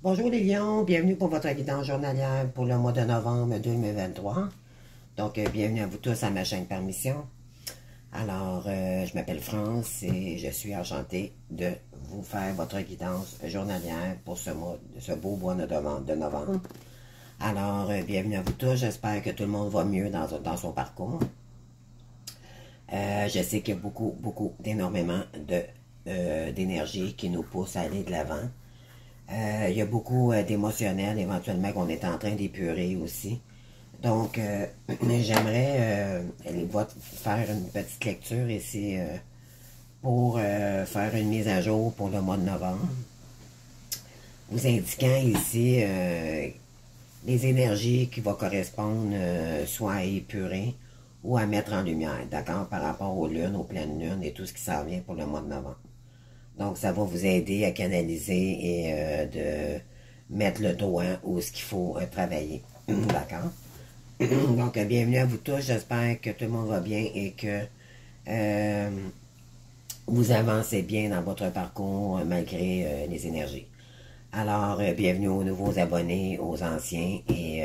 Bonjour les lions, bienvenue pour votre guidance journalière pour le mois de novembre 2023. Donc, bienvenue à vous tous à ma chaîne Permission. Alors, je m'appelle France et je suis enchantée de vous faire votre guidance journalière pour ce mois, ce beau mois de novembre. Alors, bienvenue à vous tous, j'espère que tout le monde va mieux dans son parcours. Je sais qu'il y a d'énormément d'énergie qui nous pousse à aller de l'avant. Il y a beaucoup d'émotionnel éventuellement qu'on est en train d'épurer aussi. Donc, j'aimerais faire une petite lecture ici pour faire une mise à jour pour le mois de novembre. Vous indiquant ici les énergies qui vont correspondre soit à épurer ou à mettre en lumière, d'accord, par rapport aux lunes, aux pleines lunes et tout ce qui s'en vient pour le mois de novembre. Donc, ça va vous aider à canaliser et de mettre le doigt où ce qu'il faut travailler. D'accord? Donc, bienvenue à vous tous. J'espère que tout le monde va bien et que vous avancez bien dans votre parcours malgré les énergies. Alors, bienvenue aux nouveaux abonnés, aux anciens et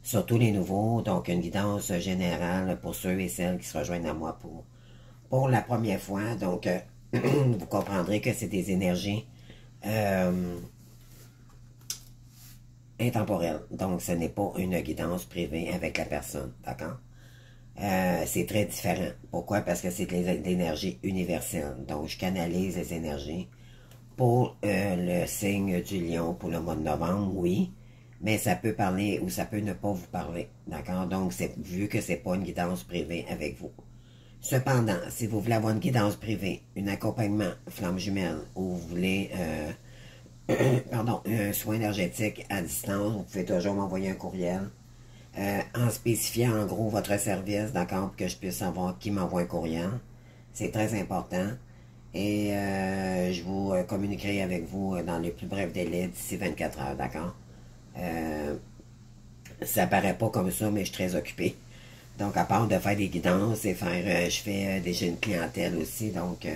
surtout les nouveaux. Donc, une guidance générale pour ceux et celles qui se rejoignent à moi pour la première fois. Donc, vous comprendrez que c'est des énergies intemporelles. Donc, ce n'est pas une guidance privée avec la personne, d'accord? C'est très différent. Pourquoi? Parce que c'est de l'énergie universelle. Donc, je canalise les énergies pour le signe du lion pour le mois de novembre, oui, mais ça peut parler ou ça peut ne pas vous parler, d'accord? Donc, c'est vu que c'est pas une guidance privée avec vous. Cependant, si vous voulez avoir une guidance privée, un accompagnement flamme jumelle ou vous voulez un soin énergétique à distance, vous pouvez toujours m'envoyer un courriel en spécifiant en gros votre service, d'accord, pour que je puisse savoir qui m'envoie un courriel. C'est très important. Et je vous communiquerai avec vous dans les plus brefs délais d'ici 24 heures, d'accord? Ça paraît pas comme ça, mais je suis très occupé. Donc, à part de faire des guidances et faire, je fais déjà une clientèle aussi. Donc,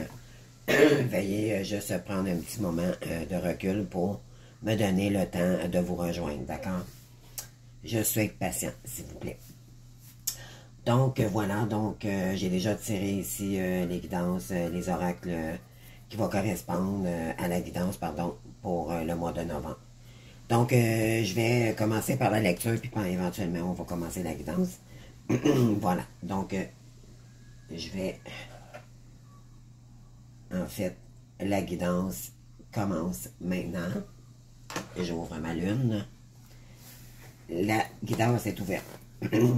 veuillez juste prendre un petit moment de recul pour me donner le temps de vous rejoindre, d'accord? Je suis patient, s'il vous plaît. Donc, voilà. Donc, j'ai déjà tiré ici les guidances, les oracles qui vont correspondre à la guidance, pardon, pour le mois de novembre. Donc, je vais commencer par la lecture, puis éventuellement, on va commencer la guidance. Voilà, donc je vais, en fait, la guidance commence maintenant. J'ouvre ma lune. La guidance est ouverte.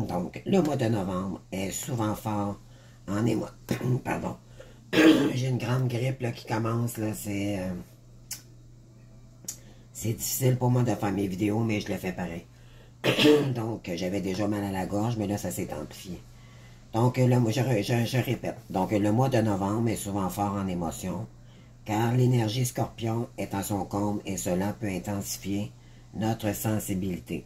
Donc, le mois de novembre est souvent fort en émoi. Pardon. J'ai une grande grippe là, qui commence, là, c'est difficile pour moi de faire mes vidéos, mais je le fais pareil. Donc, j'avais déjà mal à la gorge, mais là, ça s'est amplifié. Donc, je répète. Donc, le mois de novembre est souvent fort en émotion, car l'énergie scorpion est à son comble et cela peut intensifier notre sensibilité.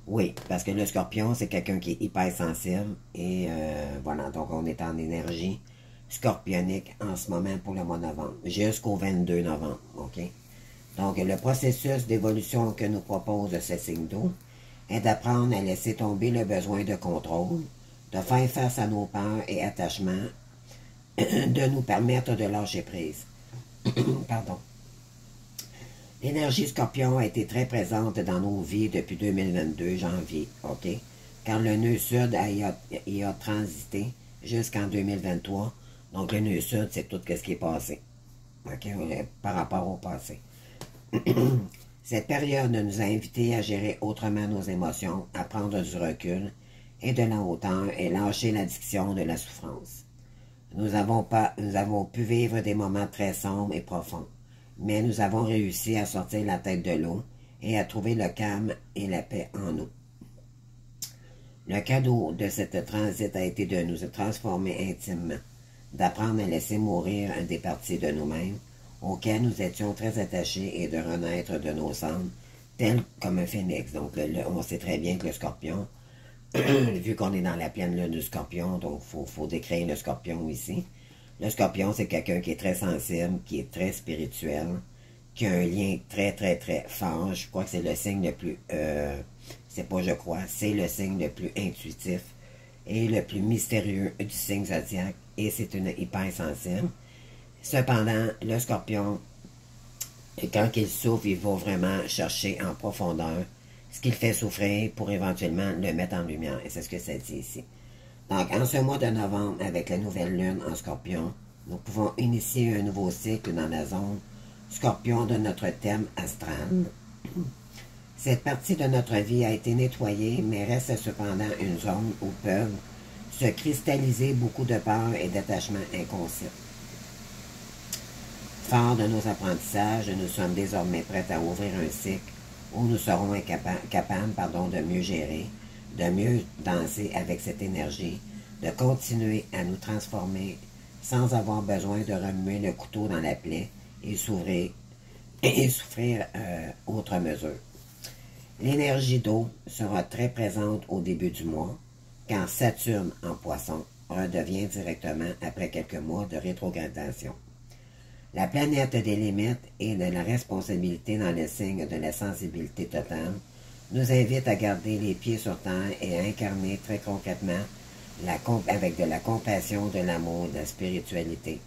Oui, parce que le scorpion, c'est quelqu'un qui est hyper sensible et voilà, donc on est en énergie scorpionique en ce moment pour le mois de novembre, jusqu'au 22 novembre, ok? Donc, le processus d'évolution que nous propose ce signe d'eau est d'apprendre à laisser tomber le besoin de contrôle, de faire face à nos peurs et attachements, de nous permettre de lâcher prise. Pardon. L'énergie scorpion a été très présente dans nos vies depuis 2022, janvier, ok? Car le nœud sud y a transité jusqu'en 2023. Donc, le nœud sud, c'est tout ce qui est passé, ok? Par rapport au passé. Cette période nous a invités à gérer autrement nos émotions, à prendre du recul et de la hauteur et lâcher l'addiction de la souffrance. Nous avons pu vivre des moments très sombres et profonds, mais nous avons réussi à sortir la tête de l'eau et à trouver le calme et la paix en nous. Le cadeau de cette transit a été de nous transformer intimement, d'apprendre à laisser mourir des parties de nous-mêmes auxquelles nous étions très attachés et de renaître de nos cendres, tel comme un phénix. Donc, on sait très bien que le scorpion, vu qu'on est dans la pleine lune du scorpion, donc il faut décrire le scorpion ici. Le scorpion, c'est quelqu'un qui est très sensible, qui est très spirituel, qui a un lien très, très, très fort. Je crois que c'est le signe le plus... c'est pas je crois, c'est le signe le plus intuitif et le plus mystérieux du signe zodiaque. Et c'est une hypersensible. Cependant, le scorpion, quand il souffre, il va vraiment chercher en profondeur ce qu'il fait souffrir pour éventuellement le mettre en lumière. Et c'est ce que ça dit ici. Donc, en ce mois de novembre, avec la nouvelle lune en scorpion, nous pouvons initier un nouveau cycle dans la zone scorpion de notre thème astral. Cette partie de notre vie a été nettoyée, mais reste cependant une zone où peuvent se cristalliser beaucoup de peurs et d'attachements inconscients. Fort de nos apprentissages, nous sommes désormais prêts à ouvrir un cycle où nous serons capables de mieux gérer, de mieux danser avec cette énergie, de continuer à nous transformer sans avoir besoin de remuer le couteau dans la plaie et souffrir outre mesure. L'énergie d'eau sera très présente au début du mois, quand Saturne en Poisson redevient directement après quelques mois de rétrogradation. La planète des limites et de la responsabilité dans le signe de la sensibilité totale nous invite à garder les pieds sur terre et à incarner très concrètement avec de la compassion, de l'amour, de la spiritualité.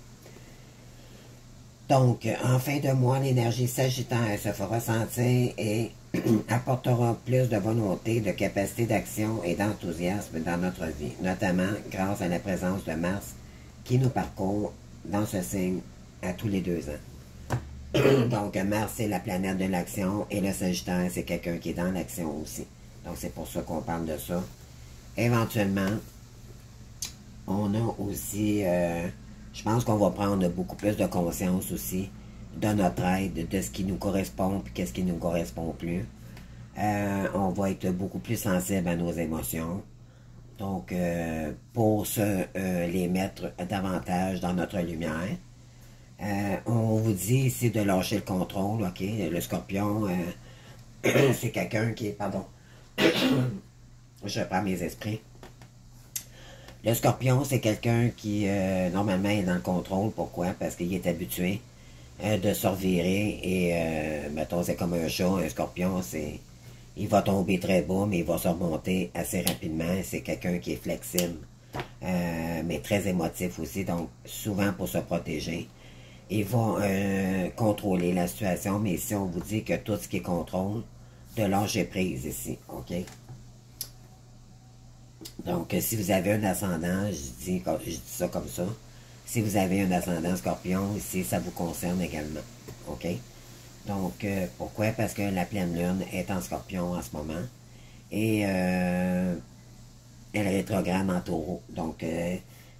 Donc, en fin de mois, l'énergie sagittaire se fera sentir et apportera plus de volonté, de capacité d'action et d'enthousiasme dans notre vie, notamment grâce à la présence de Mars qui nous parcourt dans ce signe à tous les 2 ans. Donc, Mars, c'est la planète de l'action et le Sagittaire, c'est quelqu'un qui est dans l'action aussi. Donc, c'est pour ça qu'on parle de ça. Éventuellement, on a aussi, je pense qu'on va prendre beaucoup plus de conscience aussi de notre aide, de ce qui nous correspond et qu'est-ce qui ne nous correspond plus. On va être beaucoup plus sensible à nos émotions. Donc, pour les mettre davantage dans notre lumière. On vous dit ici de lâcher le contrôle, ok? Le scorpion, c'est quelqu'un qui est, pardon, je prends mes esprits. Le scorpion, c'est quelqu'un qui, normalement, est dans le contrôle. Pourquoi? Parce qu'il est habitué de se revirer et, mettons, c'est comme un chat, un scorpion, il va tomber très bas, mais il va se remonter assez rapidement. C'est quelqu'un qui est flexible, mais très émotif aussi, donc souvent pour se protéger. Il va contrôler la situation, mais ici, on vous dit que tout ce qui est contrôle, de lâcher prise ici, ok? Donc, si vous avez un ascendant, je dis ça comme ça, si vous avez un ascendant scorpion, ici, ça vous concerne également, ok? Donc, pourquoi? Parce que la pleine lune est en scorpion en ce moment, et elle rétrograde en taureau, donc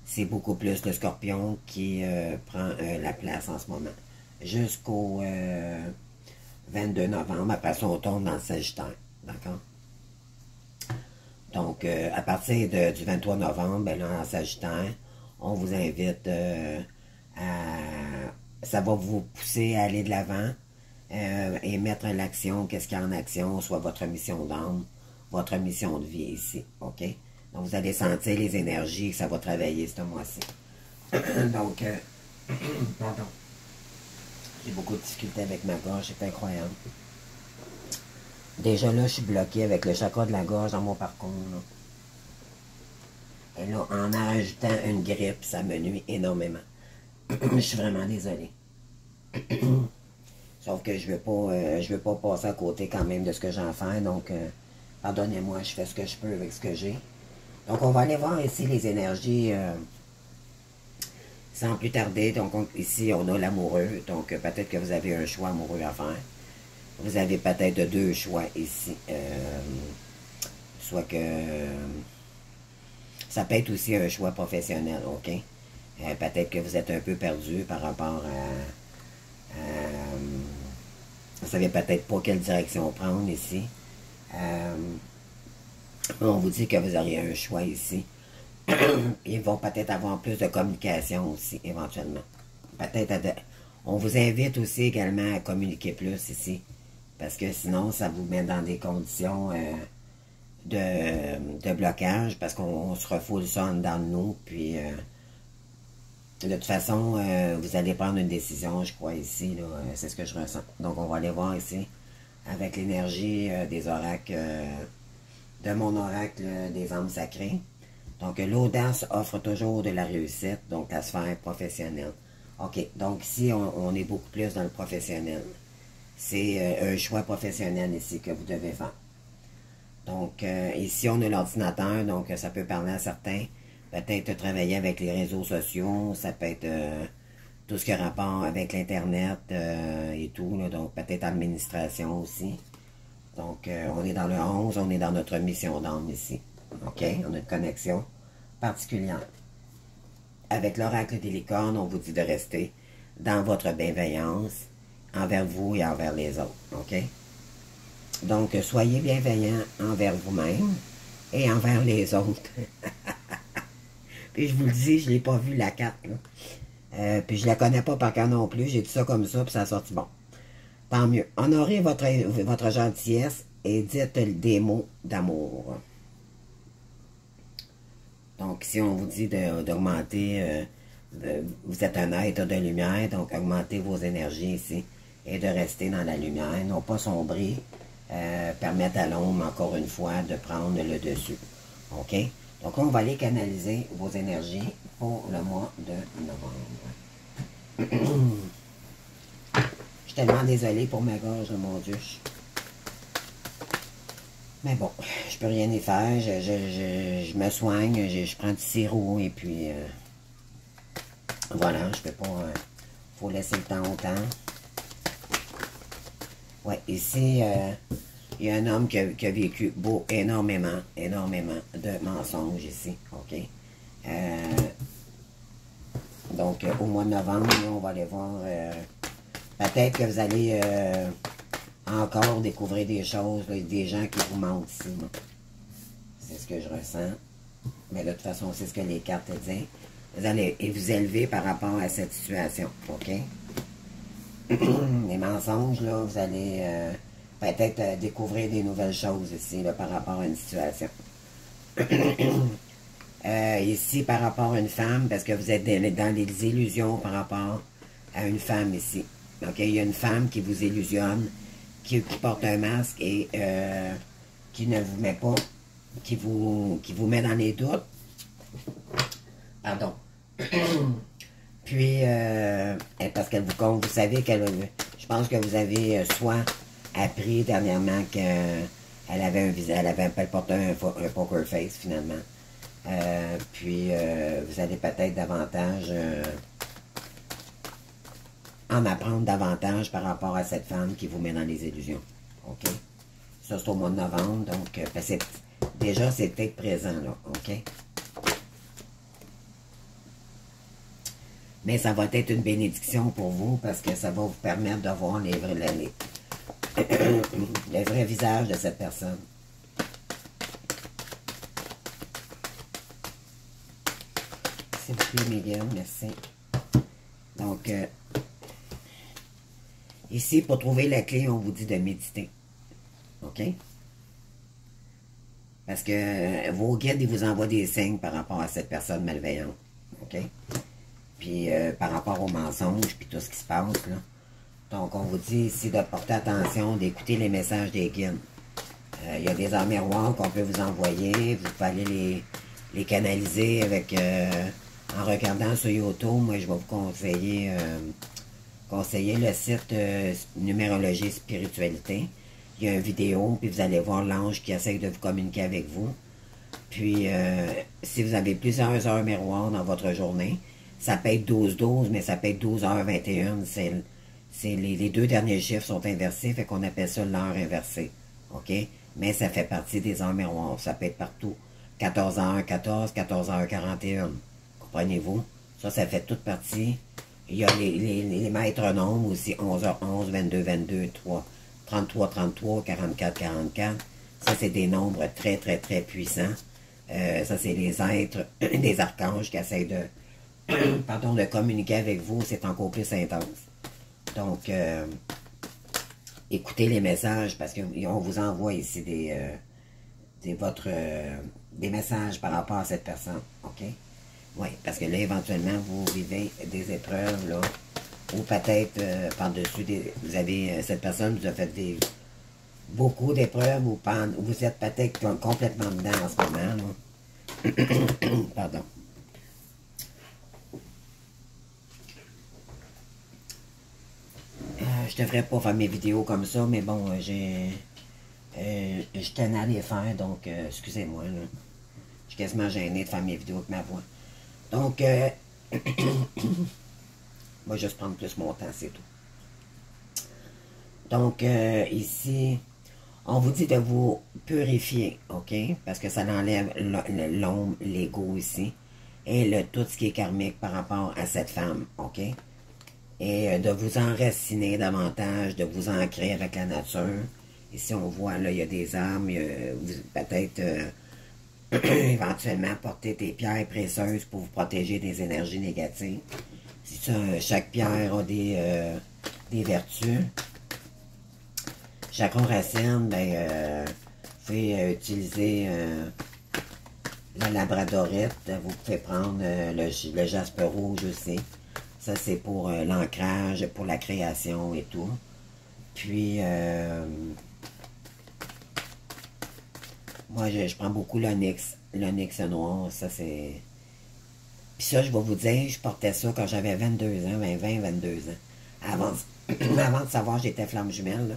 c'est beaucoup plus le scorpion qui prend la place en ce moment. Jusqu'au 22 novembre, après ça, on tombe dans le Sagittaire. D'accord? Donc, à partir du 23 novembre, ben là, en Sagittaire, on vous invite ça va vous pousser à aller de l'avant et mettre en action qu'est-ce qu'il y a en action, soit votre mission d'âme, votre mission de vie ici. OK? Donc, vous allez sentir les énergies que ça va travailler ce mois-ci. Donc, pardon. J'ai beaucoup de difficultés avec ma gorge, c'est incroyable. Déjà là, je suis bloqué avec le chakra de la gorge dans mon parcours. Là. Et là, en rajoutant une grippe, ça me nuit énormément. Je suis vraiment désolé. Sauf que je veux pas passer à côté quand même de ce que j'ai à faire. Donc, pardonnez-moi, je fais ce que je peux avec ce que j'ai. Donc, on va aller voir ici les énergies sans plus tarder. Donc, ici, on a l'amoureux. Donc, peut-être que vous avez un choix amoureux à faire. Vous avez peut-être 2 choix ici. Soit que... ça peut être aussi un choix professionnel, ok? Peut-être que vous êtes un peu perdu par rapport à vous savez peut-être pas quelle direction prendre ici. On vous dit que vous auriez un choix ici. Ils vont peut-être avoir plus de communication aussi, éventuellement. Peut-être on vous invite aussi également à communiquer plus ici. Parce que sinon, ça vous met dans des conditions de blocage. Parce qu'on se refoule ça en dedans de nous. Puis, De toute façon, vous allez prendre une décision, je crois, ici. C'est ce que je ressens. Donc, on va aller voir ici, avec l'énergie des oracles, de mon oracle des âmes sacrées. Donc, l'audace offre toujours de la réussite, donc la sphère professionnelle. OK, donc ici, on est beaucoup plus dans le professionnel. C'est un choix professionnel ici que vous devez faire. Donc, ici, on a l'ordinateur, donc ça peut parler à certains. Peut-être travailler avec les réseaux sociaux, ça peut être tout ce qui a rapport avec l'Internet et tout, là, donc peut-être administration aussi. Donc, on est dans le 11, on est dans notre mission d'âme ici. OK? On a une connexion particulière. Avec l'oracle des licornes, on vous dit de rester dans votre bienveillance envers vous et envers les autres. OK? Donc, soyez bienveillants envers vous-même et envers les autres. Puis je vous le dis, je ne l'ai pas vu la carte, là. Puis je la connais pas par cœur non plus. J'ai dit ça comme ça, puis ça a sorti bon. Tant mieux. Honorez votre gentillesse et dites des mots d'amour. Donc, si on vous dit d'augmenter, vous êtes un être de lumière, donc augmentez vos énergies ici et de rester dans la lumière, non pas sombrer, permettre à l'ombre, encore une fois, de prendre le dessus. OK? Donc, on va aller canaliser vos énergies pour le mois de novembre. Je suis tellement désolée pour ma gorge, mon Dieu. Mais bon, je peux rien y faire. Je me soigne, je prends du sirop et puis voilà, je peux pas. Faut laisser le temps au temps. Ouais, ici, il y a un homme qui a vécu énormément de mensonges ici. OK? Donc, au mois de novembre, on va aller voir. Peut-être que vous allez encore découvrir des choses, là, des gens qui vous mentent ici. C'est ce que je ressens. Mais de toute façon, c'est ce que les cartes disent. Vous allez vous élever par rapport à cette situation. OK? Les mensonges, là, vous allez peut-être découvrir des nouvelles choses ici, là, par rapport à une situation. Ici, par rapport à une femme, parce que vous êtes dans les illusions par rapport à une femme ici. OK? Il y a une femme qui vous illusionne, qui porte un masque et qui ne vous met pas, qui vous met dans les doutes. Pardon. Puis, parce qu'elle vous savez qu'elle, je pense que vous avez soit appris dernièrement qu'elle avait un visage, elle portait un poker face finalement. Puis, vous allez peut-être davantage en apprendre davantage par rapport à cette femme qui vous met dans les illusions. OK? Ça, c'est au mois de novembre, donc, déjà, c'est peut-être présent, là. OK? Mais ça va être une bénédiction pour vous parce que ça va vous permettre de voir le vrai visage de cette personne. S'il vous plaît, Miguel, merci. Donc, ici, pour trouver la clé, on vous dit de méditer. OK? Parce que vos guides, ils vous envoient des signes par rapport à cette personne malveillante. OK? Puis par rapport aux mensonges, puis tout ce qui se passe, là. Donc, on vous dit ici de porter attention, d'écouter les messages des guides. Il y a des arts miroirs qu'on peut vous envoyer. Vous pouvez aller les canaliser avec en regardant sur YouTube. Moi, je vais vous conseiller le site Numérologie Spiritualité. Il y a une vidéo, puis vous allez voir l'ange qui essaie de vous communiquer avec vous. Puis, si vous avez plusieurs heures miroirs dans votre journée, ça peut être 12-12, mais ça peut être 12h21. Les deux derniers chiffres sont inversés, fait qu'on appelle ça l'heure inversée. OK? Mais ça fait partie des heures miroirs. Ça peut être partout. 14h14, 14h41. Comprenez-vous? Ça fait toute partie. Il y a les maîtres nombres aussi, 11h11, 22h22, 33h33, 44h44. Ça, c'est des nombres très, très, très puissants. Ça, c'est les êtres, des archanges qui essayent de communiquer avec vous. C'est encore plus intense. Donc, écoutez les messages parce qu'on vous envoie ici des messages par rapport à cette personne. OK? Oui, parce que là, éventuellement, vous vivez des épreuves, là, ou peut-être par-dessus vous avez, cette personne vous a fait vivre beaucoup d'épreuves, ou vous êtes peut-être complètement dedans en ce moment, là. Pardon. Je devrais pas faire mes vidéos comme ça, mais bon, je tenais à les faire, donc excusez-moi, là. Je suis quasiment gêné de faire mes vidéos avec ma voix. Donc, moi, juste prendre plus mon temps, c'est tout. Donc, ici, on vous dit de vous purifier, OK? Parce que ça enlève l'ombre, l'ego ici, et tout ce qui est karmique par rapport à cette femme, OK? Et de vous enraciner davantage, de vous ancrer avec la nature. Ici, on voit, là, il y a des arbres, peut-être éventuellement porter des pierres précieuses pour vous protéger des énergies négatives. Si ça, chaque pierre a des vertus. Chaque racine, ben, vous pouvez utiliser la labradorite. Vous pouvez prendre le jaspe rouge aussi. Ça, c'est pour l'ancrage, pour la création et tout. Puis, moi, je prends beaucoup l'onyx. L'onyx noir, ça, c'est... Puis ça, je vais vous dire, je portais ça quand j'avais 22 ans, 22 ans. Avant de savoir que j'étais flamme jumelle, là.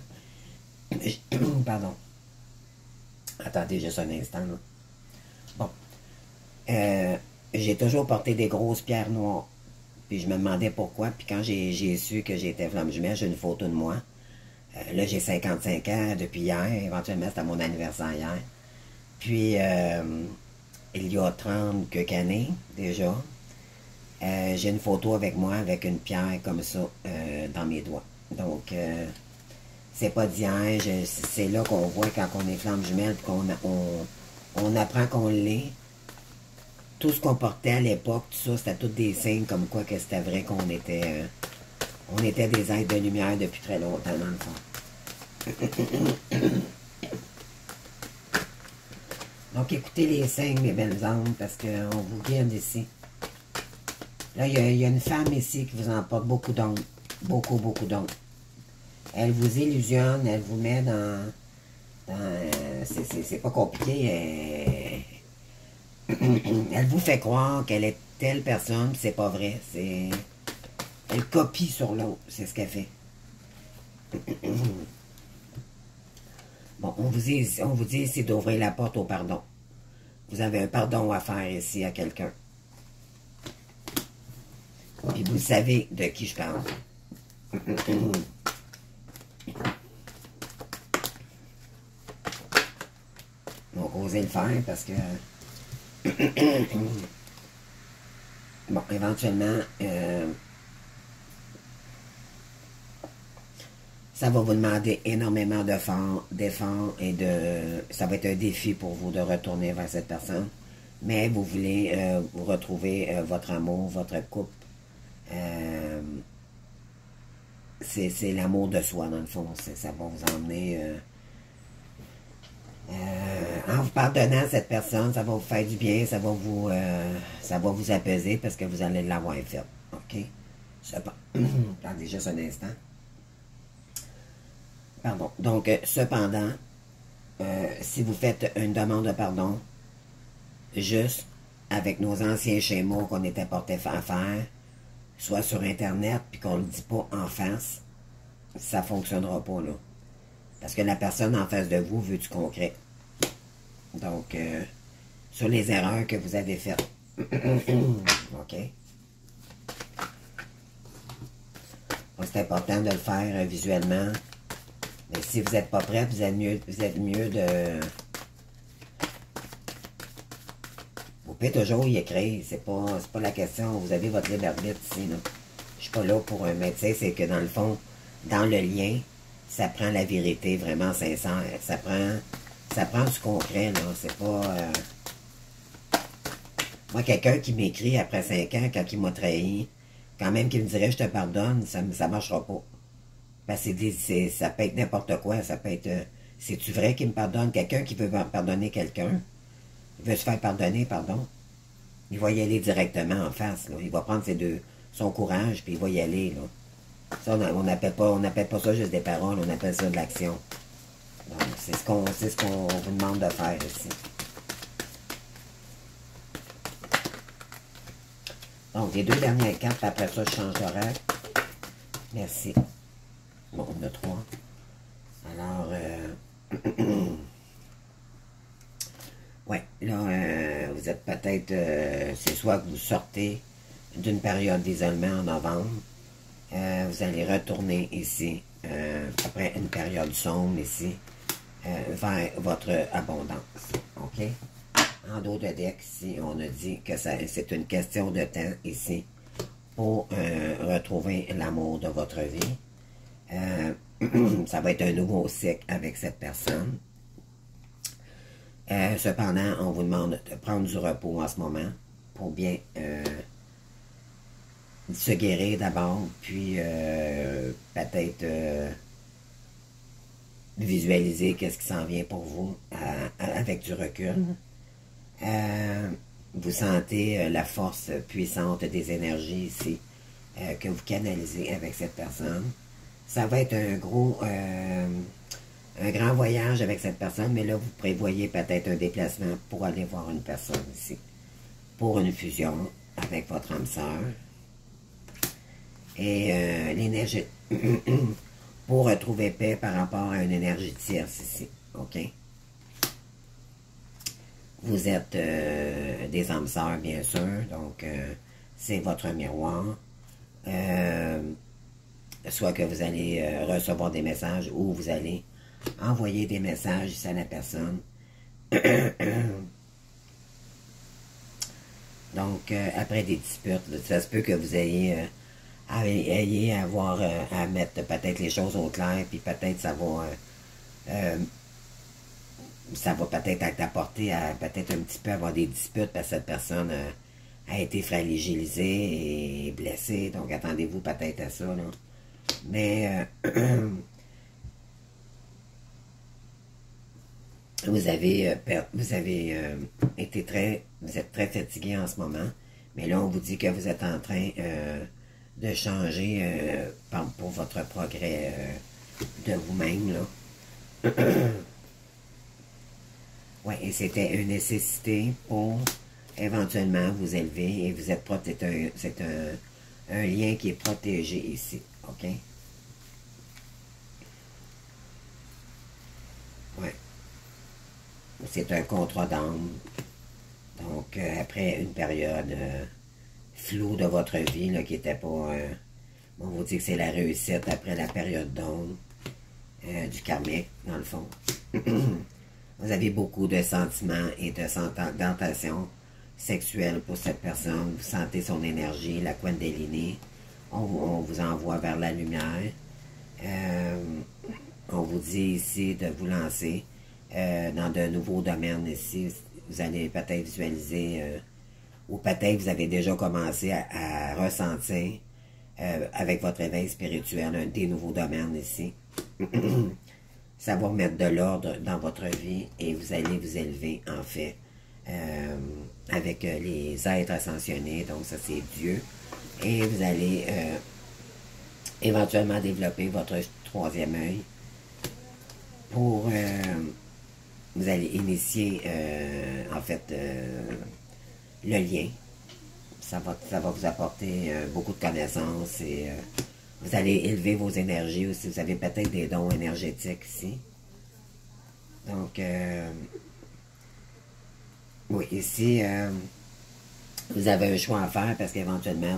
Pardon. Attendez juste un instant, là. Bon. J'ai toujours porté des grosses pierres noires. Puis je me demandais pourquoi. Puis quand j'ai su que j'étais flamme jumelle, j'ai une photo de moi. Là, j'ai 55 ans depuis hier. Éventuellement, c'était mon anniversaire hier. Puis, il y a 30 quelques années, déjà, j'ai une photo avec moi avec une pierre comme ça dans mes doigts. Donc, c'est pas d'hier. C'est là qu'on voit quand on est flamme jumelle, puis on apprend qu'on l'est. Tout ce qu'on portait à l'époque, tout ça, c'était tous des signes comme quoi que c'était vrai qu'on était... on était des êtres de lumière depuis très longtemps, dans le fond. Donc, écoutez les signes, mes belles âmes, parce qu'on vous guide ici. Là, il y a une femme ici qui vous emporte beaucoup d'ombre. Beaucoup, beaucoup d'ombre. Elle vous illusionne, elle vous met dans c'est pas compliqué. Elle vous fait croire qu'elle est telle personne, c'est pas vrai. Elle copie sur l'autre, c'est ce qu'elle fait. Bon, on vous dit ici d'ouvrir la porte au pardon. Vous avez un pardon à faire ici à quelqu'un. Puis vous savez de qui je parle. Donc, osez le faire parce que... bon, éventuellement... ça va vous demander énormément d'efforts et ça va être un défi pour vous de retourner vers cette personne. Mais vous voulez vous retrouver votre amour, votre couple. C'est l'amour de soi, dans le fond. Ça va vous emmener... en vous pardonnant à cette personne, ça va vous faire du bien, ça va vous apaiser parce que vous allez l'avoir fait. OK? Attendez juste un instant. Pardon. Donc, cependant, si vous faites une demande de pardon, juste avec nos anciens schémas qu'on était portés à faire, soit sur Internet, puis qu'on ne le dit pas en face, ça ne fonctionnera pas, là. Parce que la personne en face de vous veut du concret. Donc, sur les erreurs que vous avez faites. OK? Donc, c'est important de le faire visuellement. Mais si vous n'êtes pas prêt, vous êtes mieux de... Vous pouvez toujours y écrire, c'est pas la question. Vous avez votre libre arbitre ici, là. Je suis pas là pour un médecin, c'est que dans le fond, dans le lien, ça prend la vérité vraiment sincère. Ça prend du concret, là. C'est pas... Moi, quelqu'un qui m'écrit après 5 ans, quand il m'a trahi, quand même qu'il me dirait « je te pardonne », ça marchera pas. Parce que ça peut être n'importe quoi, ça peut être... c'est-tu vrai qu'il me pardonne? Quelqu'un qui veut pardonner quelqu'un, il veut se faire pardonner, pardon. Il va y aller directement en face, là. Il va prendre son courage, puis il va y aller, là. Ça, on n'appelle pas ça juste des paroles, on appelle ça de l'action. Donc, c'est ce qu'on vous demande de faire ici. Donc, les deux dernières cartes, puis après ça, je change d'horaire. Merci. Bon, on a 3. Alors, ouais, là, vous êtes peut-être, c'est soit que vous sortez d'une période d'isolement en novembre, vous allez retourner ici, après une période sombre ici, vers votre abondance, ok? En dos de deck, ici, on a dit que c'est une question de temps ici pour retrouver l'amour de votre vie. Ça va être un nouveau cycle avec cette personne. Cependant, on vous demande de prendre du repos en ce moment pour bien se guérir d'abord, puis peut-être visualiser qu'est-ce qui s'en vient pour vous avec du recul. Vous sentez la force puissante des énergies ici que vous canalisez avec cette personne. Ça va être un grand voyage avec cette personne, mais là, vous prévoyez peut-être un déplacement pour aller voir une personne ici, pour une fusion avec votre âme sœur. Et l'énergie, pour retrouver paix par rapport à une énergie tierce ici, ok? Vous êtes des âmes sœurs, bien sûr, donc c'est votre miroir. Soit que vous allez recevoir des messages ou vous allez envoyer des messages à la personne. Donc, après des disputes, ça se peut que vous ayez à avoir à mettre peut-être les choses au clair, puis peut-être ça va peut-être apporter à peut-être un petit peu avoir des disputes parce que cette personne a été fragilisée et blessée. Donc, attendez-vous peut-être à ça, là. Mais vous êtes très fatigué en ce moment, mais là on vous dit que vous êtes en train de changer pour votre progrès de vous-même, là. Ouais, et c'était une nécessité pour éventuellement vous élever, et vous êtes c'est un lien qui est protégé ici, ok? Ouais. C'est un contrat d'âme. Donc, après une période floue de votre vie, là, qui n'était pas... on vous dit que c'est la réussite après la période d'ombre du karmique, dans le fond. Vous avez beaucoup de sentiments et de tentations sexuelles pour cette personne. Vous sentez son énergie, la Kundalini. On vous envoie vers la lumière. On vous dit ici de vous lancer dans de nouveaux domaines ici. Vous allez peut-être visualiser, ou peut-être vous avez déjà commencé à ressentir avec votre éveil spirituel des nouveaux domaines ici. Ça va mettre de l'ordre dans votre vie et vous allez vous élever en fait avec les êtres ascensionnés, donc ça c'est Dieu. Et vous allez éventuellement développer votre troisième œil pour... vous allez initier, en fait, le lien. Ça va vous apporter beaucoup de connaissances et vous allez élever vos énergies aussi. Vous avez peut-être des dons énergétiques ici. Donc, oui, ici, vous avez un choix à faire parce qu'éventuellement,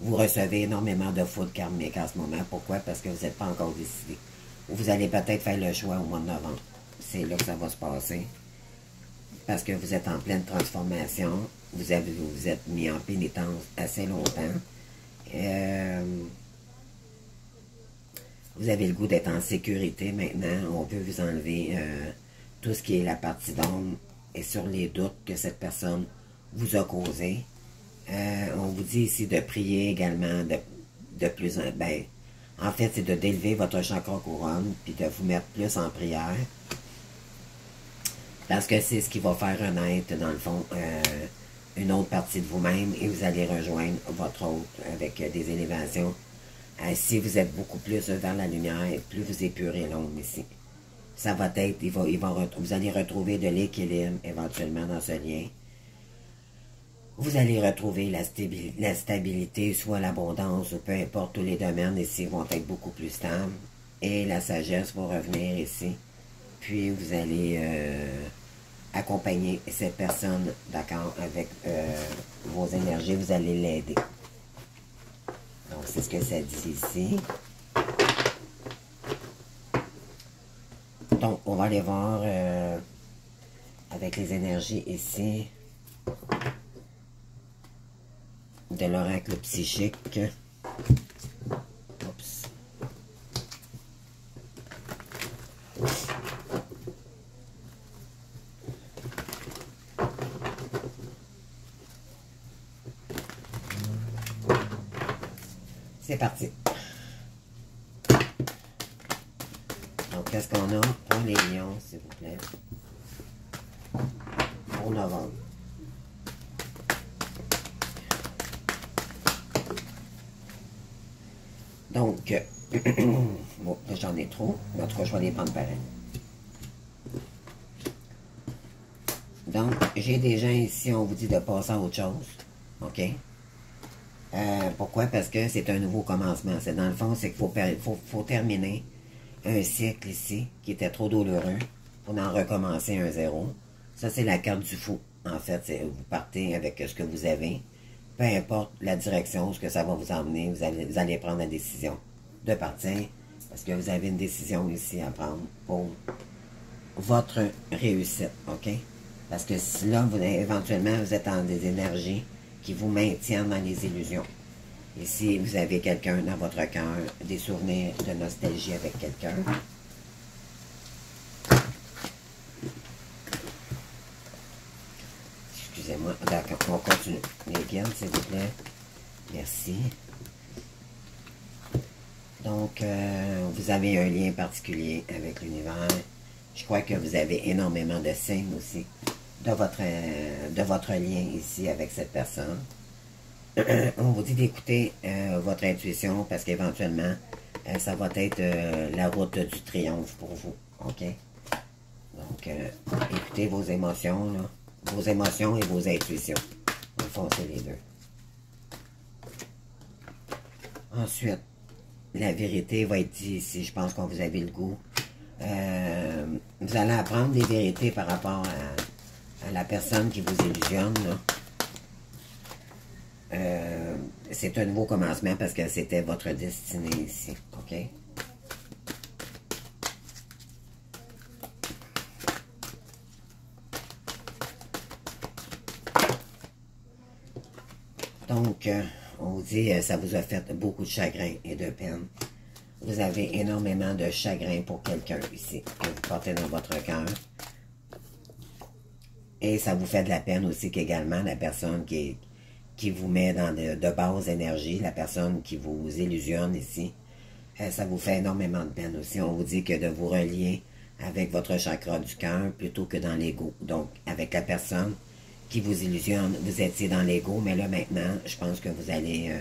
vous recevez énormément de fautes karmiques en ce moment. Pourquoi? Parce que vous n'êtes pas encore décidé. Vous allez peut-être faire le choix au mois de novembre. C'est là que ça va se passer. Parce que vous êtes en pleine transformation. Vous êtes mis en pénitence assez longtemps. Vous avez le goût d'être en sécurité maintenant. On veut vous enlever tout ce qui est la partie d'ombre et sur les doutes que cette personne vous a causé. On vous dit ici de prier également de plus en... en fait, c'est de d'élever votre chakra couronne puis de vous mettre plus en prière. Parce que c'est ce qui va faire renaître, dans le fond, une autre partie de vous-même et vous allez rejoindre votre autre avec des élévations. Si vous êtes beaucoup plus vers la lumière, plus vous épurez l'ombre ici. Ça va être, vous allez retrouver de l'équilibre éventuellement dans ce lien. Vous allez retrouver la stabilité, soit l'abondance, ou peu importe, tous les domaines ici vont être beaucoup plus stables. Et la sagesse va revenir ici. Puis vous allez accompagner cette personne, d'accord, avec vos énergies, vous allez l'aider. Donc c'est ce que ça dit ici. Donc on va aller voir avec les énergies ici de l'oracle psychique. Oups. C'est parti. Donc, qu'est-ce qu'on a pour les lions, s'il vous plaît? Pour novembre. Donc, bon, j'en ai trop. Mais en tout cas, je vais les prendre pareil. Donc, j'ai des gens ici, on vous dit de passer à autre chose. OK? Pourquoi? Parce que c'est un nouveau commencement. C'est dans le fond, c'est qu'il faut terminer un cycle ici qui était trop douloureux pour en recommencer un zéro. Ça, c'est la carte du fou. En fait, vous partez avec ce que vous avez. Peu importe la direction, ce que ça va vous emmener, vous allez prendre la décision de partir parce que vous avez une décision ici à prendre pour votre réussite, OK? Parce que si là, éventuellement, vous êtes dans des énergies qui vous maintiennent dans les illusions. Ici, vous avez quelqu'un dans votre cœur, des souvenirs de nostalgie avec quelqu'un. Excusez-moi. D'accord, on continue. Les guides, s'il vous plaît. Merci. Donc, vous avez un lien particulier avec l'univers. Je crois que vous avez énormément de signes aussi de votre lien ici avec cette personne. On vous dit d'écouter votre intuition parce qu'éventuellement, ça va être la route du triomphe pour vous. OK? Donc, écoutez vos émotions, là. Vos émotions et vos intuitions. Au fond, c'est les deux. Ensuite, la vérité va être dit ici. Je pense qu'on vous avez le goût. Vous allez apprendre des vérités par rapport à la personne qui vous illusionne, là. C'est un nouveau commencement parce que c'était votre destinée ici, OK? Donc, on vous dit, ça vous a fait beaucoup de chagrin et de peine. Vous avez énormément de chagrin pour quelqu'un ici, que vous portez dans votre cœur. Et ça vous fait de la peine aussi qu'également la personne qui vous met dans de basses énergies, la personne qui vous illusionne ici, ça vous fait énormément de peine aussi. On vous dit que de vous relier avec votre chakra du cœur plutôt que dans l'ego. Donc, avec la personne qui vous illusionne, vous étiez dans l'ego, mais là maintenant, je pense que vous allez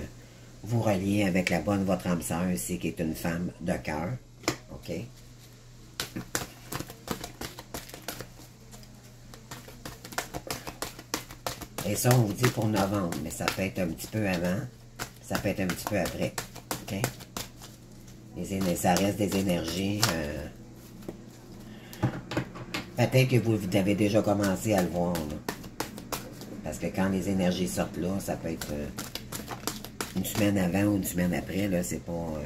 vous relier avec la bonne votre âme sœur ici, qui est une femme de cœur. OK? Et ça, on vous dit pour novembre, mais ça peut être un petit peu avant, ça peut être un petit peu après. OK? Ça reste des énergies. Peut-être que vous avez déjà commencé à le voir, là. Parce que quand les énergies sortent là, ça peut être une semaine avant ou une semaine après, là, c'est pas...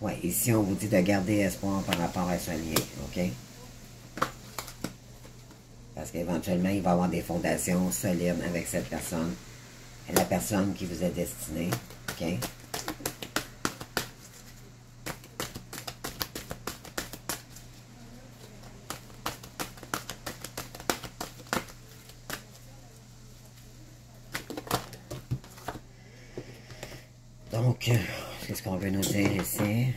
Ouais, ici, on vous dit de garder espoir par rapport à ce lien, OK? Parce qu'éventuellement, il va y avoir des fondations solides avec cette personne. La personne qui vous est destinée, OK? Donc, qu'est-ce qu'on veut nous dire ici?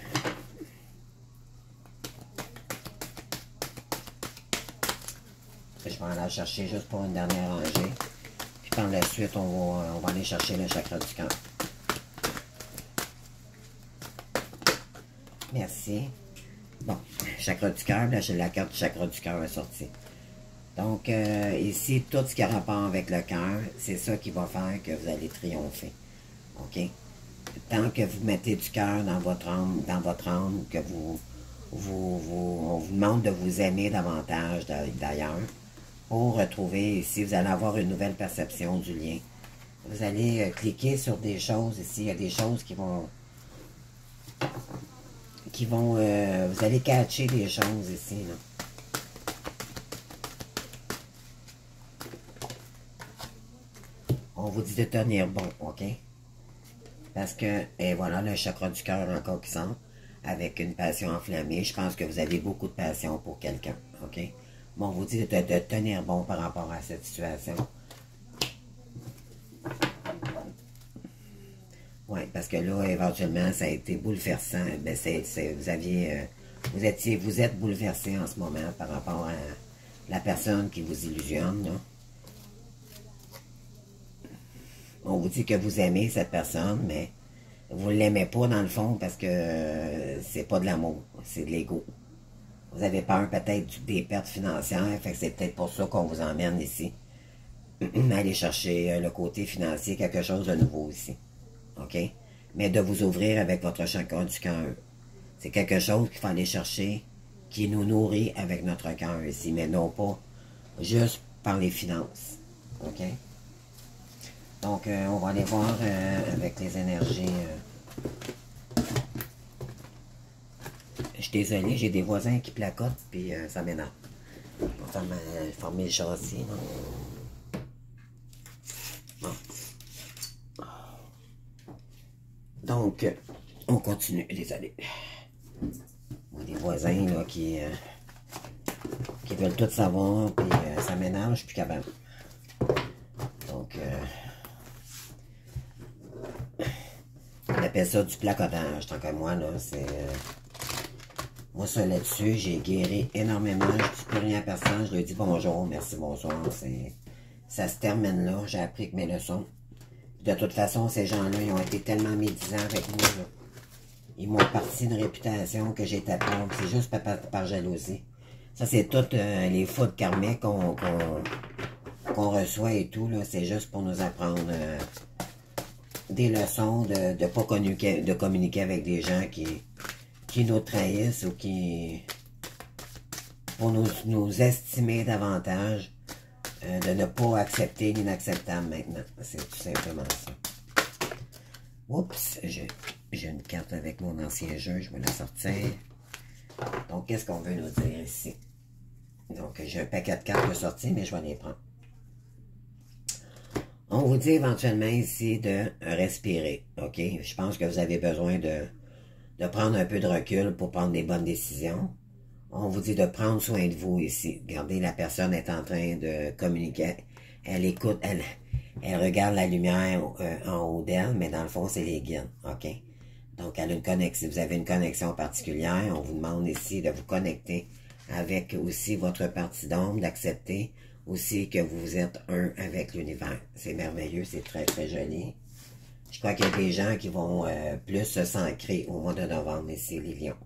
Je vais aller chercher juste pour une dernière rangée. Puis par la suite, on va aller chercher le chakra du cœur. Merci. Bon, chakra du cœur, là, la carte du chakra du cœur est sortie. Donc, ici, tout ce qui a rapport avec le cœur, c'est ça qui va faire que vous allez triompher. OK? Tant que vous mettez du cœur dans votre âme, que on vous demande de vous aimer davantage d'ailleurs, pour retrouver ici, vous allez avoir une nouvelle perception du lien. Vous allez cliquer sur des choses ici, il y a des choses qui vont vous allez catcher des choses ici, là. On vous dit de tenir bon, OK? Parce que, et voilà, le chakra du cœur encore qui sort, avec une passion enflammée. Je pense que vous avez beaucoup de passion pour quelqu'un, OK? Bon, on vous dit de tenir bon par rapport à cette situation. Oui, parce que là, éventuellement, ça a été bouleversant. Ben, vous êtes bouleversé en ce moment par rapport à la personne qui vous illusionne, là. On vous dit que vous aimez cette personne, mais vous ne l'aimez pas dans le fond parce que c'est pas de l'amour, c'est de l'ego. Vous avez peur peut-être des pertes financières, fait que c'est peut-être pour ça qu'on vous emmène ici. Aller chercher le côté financier, quelque chose de nouveau ici. OK? Mais de vous ouvrir avec votre chakra du cœur. C'est quelque chose qu'il faut aller chercher, qui nous nourrit avec notre cœur ici, mais non pas juste par les finances. OK? Donc, on va aller voir avec les énergies. Je suis désolé, j'ai des voisins qui placotent, puis ça m'énerve. On va former le châssis. Bon. Donc, on continue, désolé. On a des voisins là, qui veulent tout savoir, puis ça m'énerve, je suis plus capable. Donc, on appelle ça du placotage, tant que moi, là, c'est... moi, ça, là-dessus, j'ai guéri énormément, je ne dis plus rien à personne, je lui dis bonjour, merci, bonsoir, ça se termine là, j'ai appris que mes leçons. De toute façon, ces gens-là, ils ont été tellement médisants avec moi, là. Ils m'ont parti une réputation que j'étais pauvre, c'est juste par jalousie. Ça, c'est toutes les fautes karmiques qu'on reçoit et tout, là, c'est juste pour nous apprendre... des leçons de ne pas communiquer avec des gens qui nous trahissent ou qui, pour nous estimer davantage, de ne pas accepter l'inacceptable maintenant. C'est tout simplement ça. Oups, j'ai une carte avec mon ancien jeu, je vais la sortir. Donc, qu'est-ce qu'on veut nous dire ici? Donc, j'ai un paquet de cartes de sortie, mais je vais les prendre. On vous dit éventuellement ici de respirer, OK? Je pense que vous avez besoin de prendre un peu de recul pour prendre des bonnes décisions. On vous dit de prendre soin de vous ici. Regardez, la personne est en train de communiquer. Elle écoute, elle regarde la lumière en haut d'elle, mais dans le fond, c'est les guides, OK? Donc, elle a une connexion. Si vous avez une connexion particulière, on vous demande ici de vous connecter avec aussi votre partie d'ombre, d'accepter aussi que vous êtes un avec l'univers. C'est merveilleux, c'est très, très joli. Je crois qu'il y a des gens qui vont plus se s'ancrer au mois de novembre ici, les lions.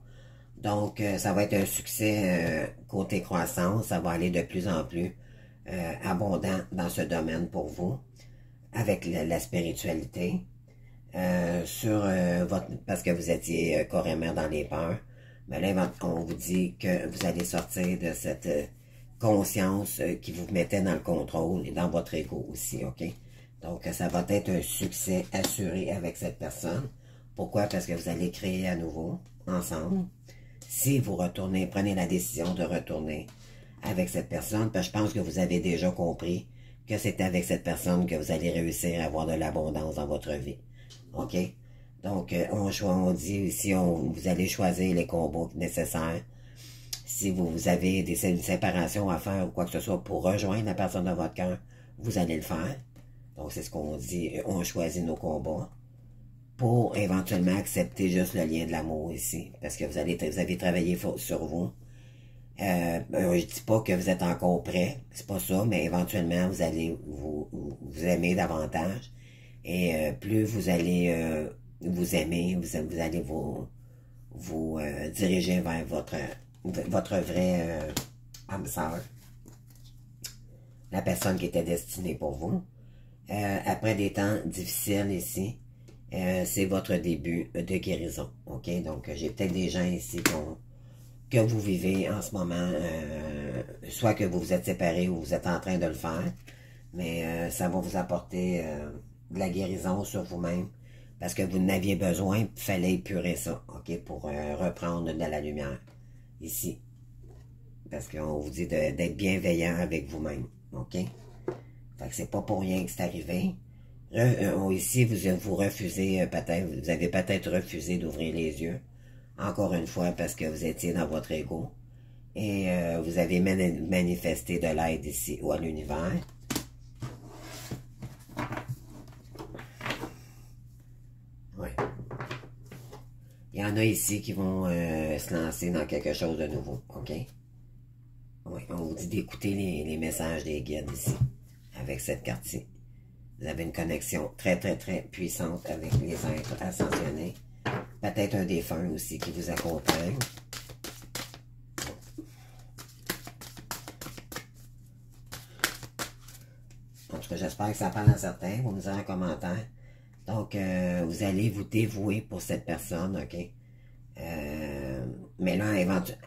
Donc, ça va être un succès côté croissance. Ça va aller de plus en plus abondant dans ce domaine pour vous, avec la spiritualité. Parce que vous étiez carrément dans les peurs. Mais là, on vous dit que vous allez sortir de cette... conscience qui vous mettait dans le contrôle et dans votre ego aussi, OK? Donc, ça va être un succès assuré avec cette personne. Pourquoi? Parce que vous allez créer à nouveau, ensemble. Si vous retournez, prenez la décision de retourner avec cette personne, parce que je pense que vous avez déjà compris que c'est avec cette personne que vous allez réussir à avoir de l'abondance dans votre vie, OK? Donc, on dit ici, vous allez choisir les combats nécessaires. Si vous avez une séparation à faire ou quoi que ce soit pour rejoindre la personne de votre cœur, vous allez le faire. Donc, c'est ce qu'on dit, on choisit nos combats pour éventuellement accepter juste le lien de l'amour ici. Parce que vous avez travaillé sur vous. Je dis pas que vous êtes encore prêt, c'est pas ça, mais éventuellement, vous allez vous aimer davantage. Et plus vous allez vous aimer, vous allez vous diriger vers votre vrai âme sœur, la personne qui était destinée pour vous. Après des temps difficiles ici, c'est votre début de guérison. OK? Donc, j'ai peut-être des gens ici que vous vivez en ce moment, soit que vous vous êtes séparés ou vous êtes en train de le faire, mais ça va vous apporter de la guérison sur vous-même, parce que vous n'aviez besoin, il fallait épurer ça, OK, pour reprendre de la lumière, ici. Parce qu'on vous dit d'être bienveillant avec vous-même, OK? Fait que c'est pas pour rien que c'est arrivé. Ici, vous refusez peut-être, vous avez peut-être refusé d'ouvrir les yeux, encore une fois, parce que vous étiez dans votre ego, et vous avez manifesté de l'aide ici ou à l'univers. Ouais. Il y en a ici qui vont se lancer dans quelque chose de nouveau, OK? Oui, on vous dit d'écouter les messages des guides ici, avec cette carte-ci. Vous avez une connexion très, très, très puissante avec les êtres ascensionnés. Peut-être un défunt aussi qui vous accompagne. En tout cas, j'espère que ça parle à certains. Vous me direz en commentaire. Donc, vous allez vous dévouer pour cette personne, OK? Mais là, éventuellement...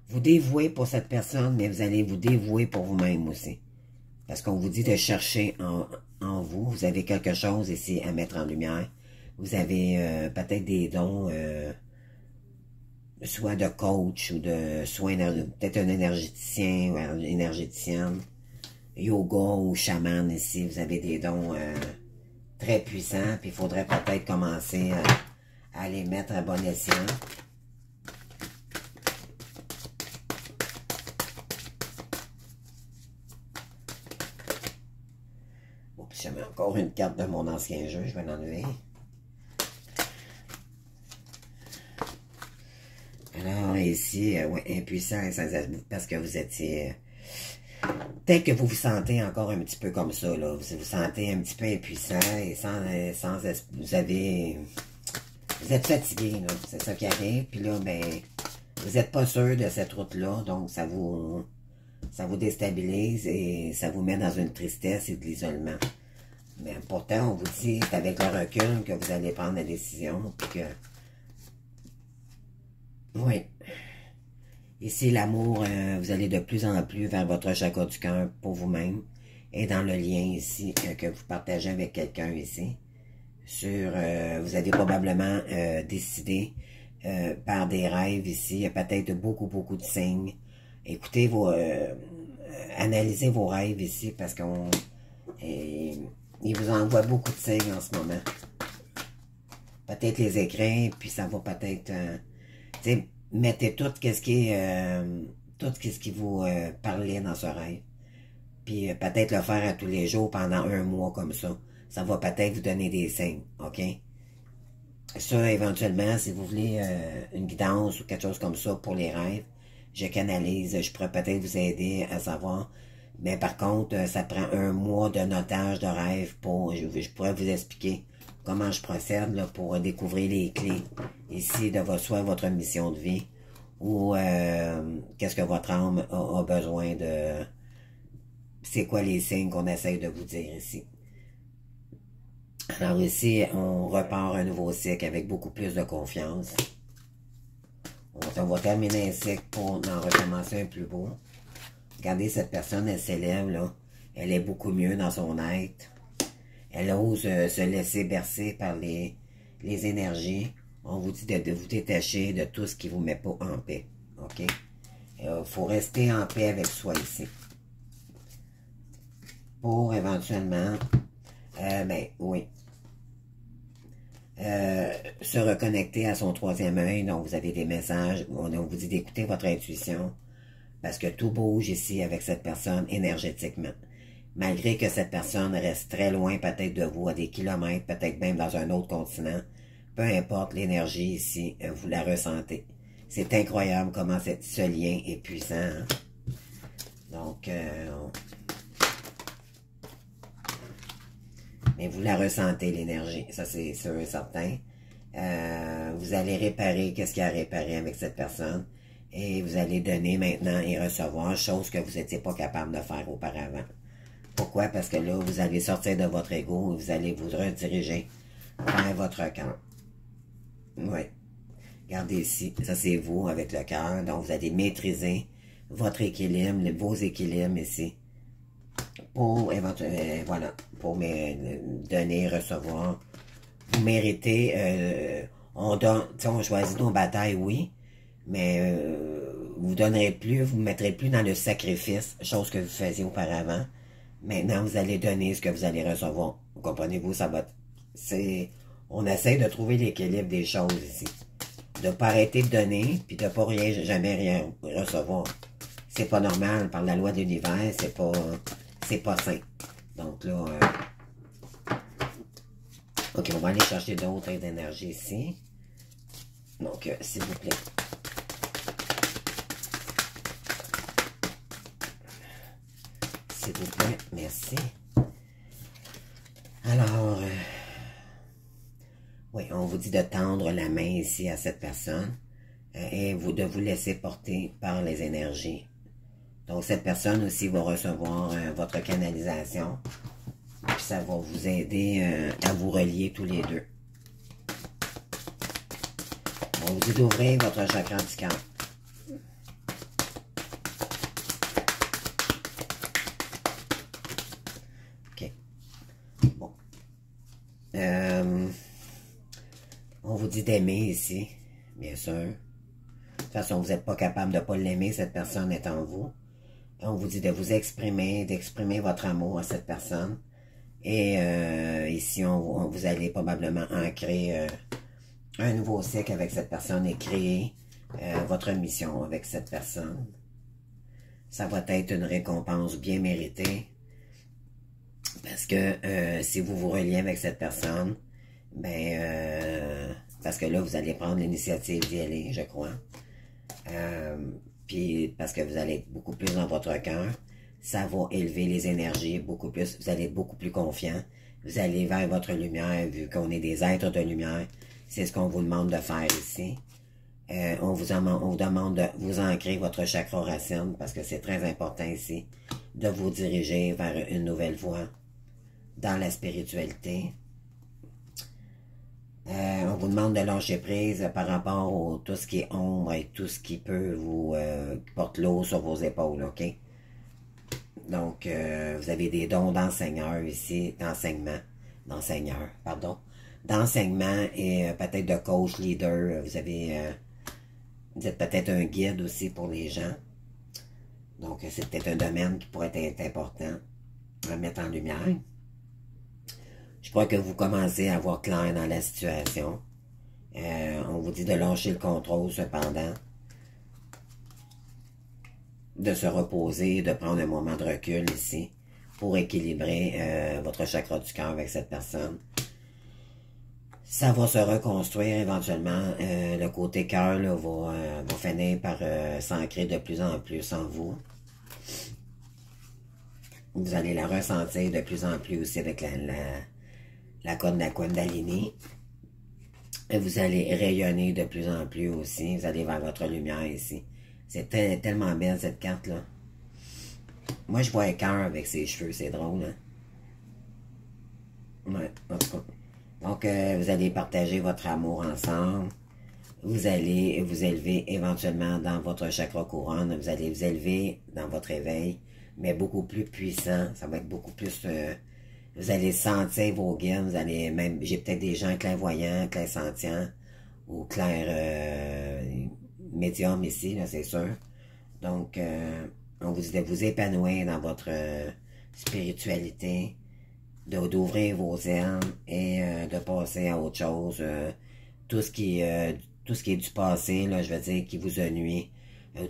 vous dévouez pour cette personne, mais vous allez vous dévouer pour vous-même aussi. Parce qu'on vous dit de chercher en vous. Vous avez quelque chose ici à mettre en lumière. Vous avez peut-être des dons, soit de coach ou de soins, peut-être un énergéticien ou une énergéticienne, yoga ou chaman ici. Vous avez des dons très puissants, puis il faudrait peut-être commencer à les mettre à bon escient. J'ai encore une carte de mon ancien jeu, je vais l'enlever. Alors ici, ouais, impuissant et sans parce que vous étiez... peut-être que vous vous sentez encore un petit peu comme ça, là. Vous vous sentez un petit peu impuissant et vous êtes fatigué, là. C'est ça qui arrive. Puis là, ben, vous n'êtes pas sûr de cette route-là, donc ça vous déstabilise et ça vous met dans une tristesse et de l'isolement. Mais pourtant, on vous dit, c'est avec le recul que vous allez prendre la décision, puis que... oui. Ici, l'amour, vous allez de plus en plus vers votre chakra du cœur pour vous-même, et dans le lien ici que vous partagez avec quelqu'un ici, sur, vous avez probablement décidé par des rêves ici, il y a peut-être beaucoup, beaucoup de signes. Écoutez analysez vos rêves ici, parce qu'on... il vous envoie beaucoup de signes en ce moment. Peut-être les écrire, puis ça va peut-être... tu sais, mettez tout ce qui vous parlait dans ce rêve. Puis peut-être le faire à tous les jours pendant un mois comme ça. Ça va peut-être vous donner des signes, OK? Ça, éventuellement, si vous voulez une guidance ou quelque chose comme ça pour les rêves, je canalise, je pourrais peut-être vous aider à savoir. Mais par contre, ça prend un mois de notage de rêve pour... Je pourrais vous expliquer comment je procède là, pour découvrir les clés ici de soit votre mission de vie ou qu'est-ce que votre âme a besoin de... C'est quoi les signes qu'on essaye de vous dire ici. Alors ici, on repart un nouveau cycle avec beaucoup plus de confiance. On va terminer un cycle pour en recommencer un plus beau. Regardez, cette personne, elle s'élève, là. Elle est beaucoup mieux dans son être. Elle ose se laisser bercer par les énergies. On vous dit de vous détacher de tout ce qui vous met pas en paix. OK? Il faut rester en paix avec soi ici. Pour éventuellement, ben oui, se reconnecter à son troisième œil. Donc, vous avez des messages. On vous dit d'écouter votre intuition. Parce que tout bouge ici avec cette personne énergétiquement. Malgré que cette personne reste très loin peut-être de vous, à des kilomètres, peut-être même dans un autre continent, peu importe l'énergie ici, vous la ressentez. C'est incroyable comment ce lien est puissant. Hein? Donc, mais vous la ressentez, l'énergie. Ça, c'est sûr et certain. Vous allez réparer qu'est-ce qu'il y a à réparer avec cette personne. Et vous allez donner maintenant et recevoir, chose que vous n'étiez pas capable de faire auparavant. Pourquoi? Parce que là, vous allez sortir de votre ego et vous allez vous rediriger vers votre cœur. Oui. Regardez ici, ça c'est vous avec le cœur. Donc, vous allez maîtriser votre équilibre, vos équilibres ici. Pour, voilà, pour donner, recevoir. Vous méritez, on choisit nos batailles, oui, mais vous donnerez plus, vous ne mettrez plus dans le sacrifice, chose que vous faisiez auparavant. Maintenant, vous allez donner ce que vous allez recevoir. Comprenez-vous, ça va... On essaie de trouver l'équilibre des choses ici. De ne pas arrêter de donner, puis de ne pas jamais rien recevoir. C'est pas normal, par la loi de l'univers, c'est pas sain. Donc là, ok, on va aller chercher d'autres d'énergie ici. Donc, s'il vous plaît. S'il vous plaît, merci. Alors, oui, on vous dit de tendre la main ici à cette personne et de vous laisser porter par les énergies. Donc, cette personne aussi va recevoir votre canalisation. Puis ça va vous aider à vous relier tous les deux. On vous dit d'ouvrir votre chakra du cœur. OK. Bon. On vous dit d'aimer ici, bien sûr. De toute façon, vous n'êtes pas capable de ne pas l'aimer, cette personne est en vous. On vous dit de vous exprimer, d'exprimer votre amour à cette personne. Et ici, vous allez probablement ancrer un nouveau cycle avec cette personne et créer votre mission avec cette personne. Ça va être une récompense bien méritée. Parce que si vous vous reliez avec cette personne, ben, parce que là, vous allez prendre l'initiative d'y aller, je crois. Puis parce que vous allez être beaucoup plus dans votre cœur, ça va élever les énergies beaucoup plus, vous allez être beaucoup plus confiant, vous allez vers votre lumière, vu qu'on est des êtres de lumière, c'est ce qu'on vous demande de faire ici. On vous demande de vous ancrer votre chakra racine, parce que c'est très important ici, de vous diriger vers une nouvelle voie dans la spiritualité. On vous demande de lâcher prise par rapport à tout ce qui est ombre et tout ce qui peut vous porte l'eau sur vos épaules, ok? Donc, vous avez des dons d'enseigneur ici, d'enseignement et peut-être de coach, leader. Vous êtes peut-être un guide aussi pour les gens. Donc, c'est peut-être un domaine qui pourrait être important à mettre en lumière. Je crois que vous commencez à voir clair dans la situation. On vous dit de lâcher le contrôle cependant. De se reposer, de prendre un moment de recul ici pour équilibrer votre chakra du cœur avec cette personne. Ça va se reconstruire éventuellement. Le côté cœur va finir par s'ancrer de plus en plus en vous. Vous allez la ressentir de plus en plus aussi avec la Kundalini. Et vous allez rayonner de plus en plus aussi. Vous allez vers votre lumière ici. C'est tellement belle cette carte-là. Moi, je vois un cœur avec ses cheveux. C'est drôle, hein? Ouais, en tout cas. Donc, vous allez partager votre amour ensemble. Vous allez vous élever éventuellement dans votre chakra couronne. Vous allez vous élever dans votre éveil, mais beaucoup plus puissant. Ça va être beaucoup plus... vous allez sentir vos guides. Vous allez même... J'ai peut-être des gens clairvoyants, clairsentients ou clair... médium ici, là, c'est sûr. Donc, on vous dit de vous épanouir dans votre spiritualité, d'ouvrir vos ailes et de passer à autre chose. Tout ce qui est du passé, là, je veux dire, qui vous a nui,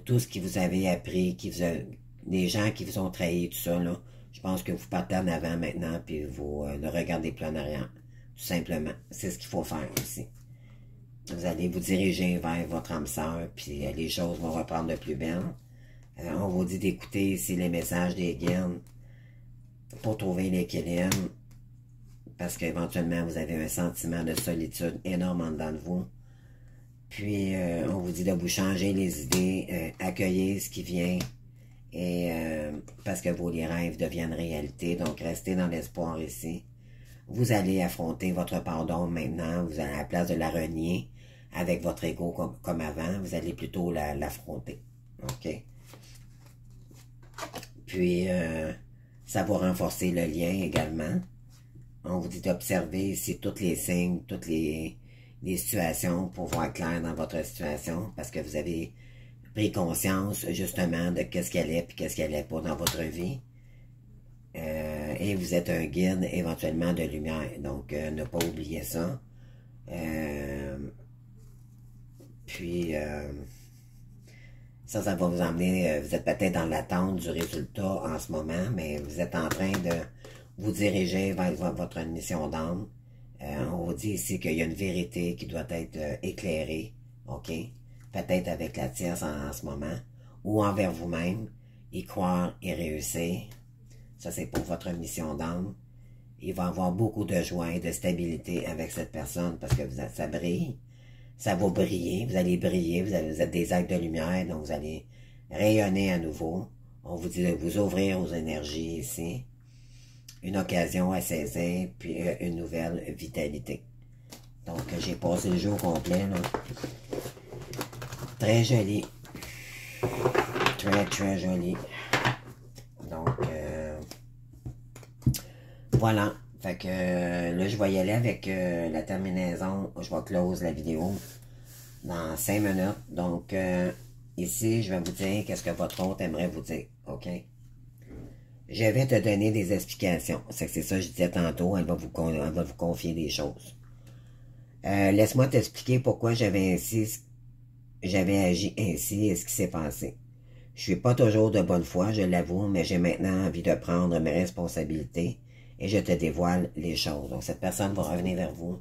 tout ce que vous avez appris, les gens qui vous ont trahi, tout ça, là, je pense que vous partez en avant maintenant, puis vous ne regardez plus en arrière. Tout simplement. C'est ce qu'il faut faire aussi. Vous allez vous diriger vers votre âme sœur, puis les choses vont reprendre de plus belle. On vous dit d'écouter ici les messages des guides pour trouver l'équilibre, parce qu'éventuellement vous avez un sentiment de solitude énorme en dedans de vous. Puis on vous dit de vous changer les idées, accueillir ce qui vient, et parce que vos rêves deviennent réalité, donc restez dans l'espoir ici. Vous allez affronter votre pardon maintenant, vous allez à la place de la renier avec votre ego comme avant, vous allez plutôt l'affronter. OK? Puis, ça va renforcer le lien également. On vous dit d'observer ici tous les signes, toutes les situations pour voir clair dans votre situation, parce que vous avez pris conscience justement de qu'est-ce qu'elle est et qu'est-ce qu'elle n'est pas dans votre vie. Et vous êtes un guide éventuellement de lumière, donc ne pas oublier ça. Puis ça va vous emmener, vous êtes peut-être dans l'attente du résultat en ce moment, mais vous êtes en train de vous diriger vers votre mission d'âme. On vous dit ici qu'il y a une vérité qui doit être éclairée, ok? Peut-être avec la tierce en ce moment, ou envers vous-même, y croire et réussir. Ça, c'est pour votre mission d'âme. Il va y avoir beaucoup de joie et de stabilité avec cette personne parce que ça brille. Ça va briller. Vous allez briller. Vous êtes des actes de lumière. Donc, vous allez rayonner à nouveau. On vous dit de vous ouvrir aux énergies ici. Une occasion à saisir, puis une nouvelle vitalité. Donc, j'ai passé le jour complet, là. Très joli. Très, très joli. Donc, voilà. Fait que là, je vais y aller avec la terminaison. Je vais close la vidéo dans 5 minutes. Donc, ici, je vais vous dire qu'est-ce que votre hôte aimerait vous dire. OK? Je vais te donner des explications. C'est ça que je disais tantôt. Elle va vous confier des choses. Laisse-moi t'expliquer pourquoi j'avais agi ainsi et ce qui s'est passé. Je suis pas toujours de bonne foi, je l'avoue, mais j'ai maintenant envie de prendre mes responsabilités et je te dévoile les choses. Donc, cette personne va revenir vers vous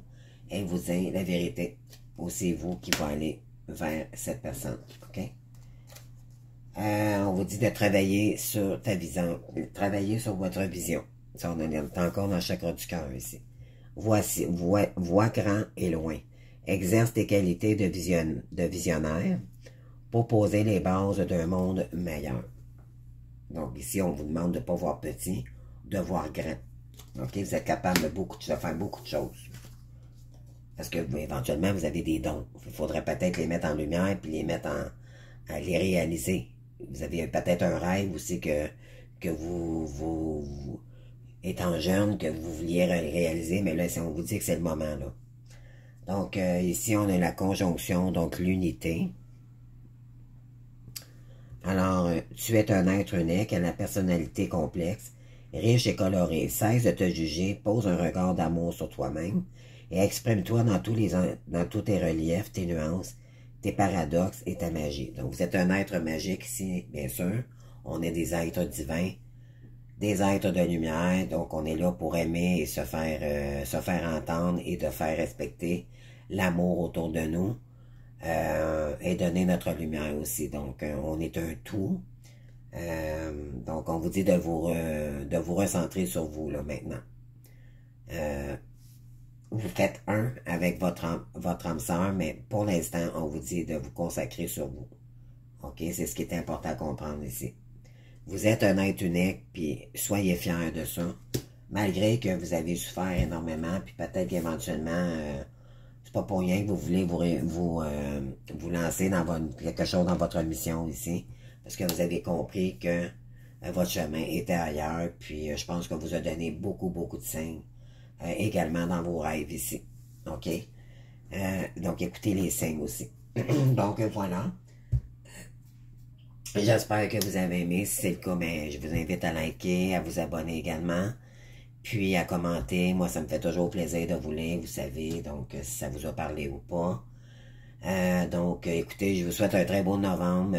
et vous dire la vérité. Ou c'est vous qui va aller vers cette personne. OK? On vous dit de travailler sur ta vision, travailler sur votre vision. Ça, on est encore dans le chakra du cœur ici. Voici, vois grand et loin. Exerce tes qualités de visionnaire pour poser les bases d'un monde meilleur. Donc ici, on vous demande de ne pas voir petit, de voir grand. OK? Vous êtes capable de faire beaucoup de choses. Parce que éventuellement, vous avez des dons. Il faudrait peut-être les mettre en lumière puis les mettre à les réaliser. Vous avez peut-être un rêve aussi que vous étant jeune, que vous vouliez réaliser, mais là, si on vous dit que c'est le moment, là. Donc, ici, on a la conjonction, donc l'unité. Alors, tu es un être unique, à la personnalité complexe, riche et colorée. Cesse de te juger, pose un regard d'amour sur toi-même et exprime-toi dans tous tes reliefs, tes nuances, tes paradoxes et ta magie. Donc, vous êtes un être magique ici, bien sûr. On est des êtres divins, des êtres de lumière. Donc, on est là pour aimer et se faire entendre et de faire respecter l'amour autour de nous. Et donner notre lumière aussi. Donc, on est un tout. Donc, on vous dit de vous recentrer sur vous, là, maintenant. Vous faites un avec votre âme sœur, mais pour l'instant, on vous dit de vous consacrer sur vous. OK? C'est ce qui est important à comprendre ici. Vous êtes un être unique, puis soyez fiers de ça. Malgré que vous avez souffert énormément, puis peut-être qu'éventuellement... c'est pas pour rien que vous voulez vous lancer dans quelque chose dans votre mission ici. Parce que vous avez compris que votre chemin était ailleurs. Puis je pense qu'on vous a donné beaucoup de signes. Également dans vos rêves ici. OK? Donc écoutez les signes aussi. Donc voilà. J'espère que vous avez aimé. Si c'est le cas, ben, je vous invite à liker, à vous abonner également. Puis à commenter, moi ça me fait toujours plaisir de vous lire, vous savez, donc si ça vous a parlé ou pas. Donc écoutez, je vous souhaite un très beau novembre,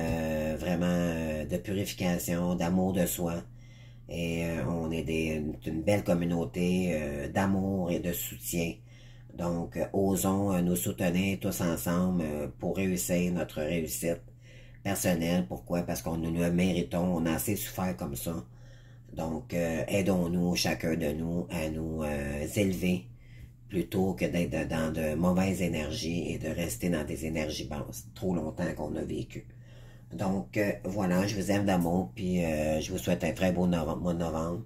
vraiment de purification, d'amour de soi. Et on est une belle communauté d'amour et de soutien. Donc, osons nous soutenir tous ensemble pour réussir notre réussite personnelle. Pourquoi? Parce qu'on nous le méritons, on a assez souffert comme ça. Donc, aidons-nous, chacun de nous, à nous élever plutôt que d'être dans de mauvaises énergies et de rester dans des énergies basses trop longtemps qu'on a vécu. Donc, voilà, je vous aime d'amour, puis je vous souhaite un très beau mois de novembre.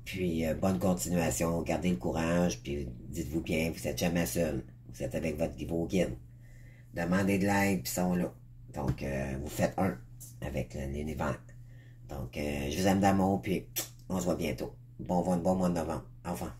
Puis, bonne continuation, gardez le courage, puis dites-vous bien, vous n'êtes jamais seul. Vous êtes avec vos guides. Demandez de l'aide, puis ils sont là. Donc, vous faites un avec l'univers. Donc, je vous aime d'amour, puis on se voit bientôt. Bon mois de novembre. Au revoir.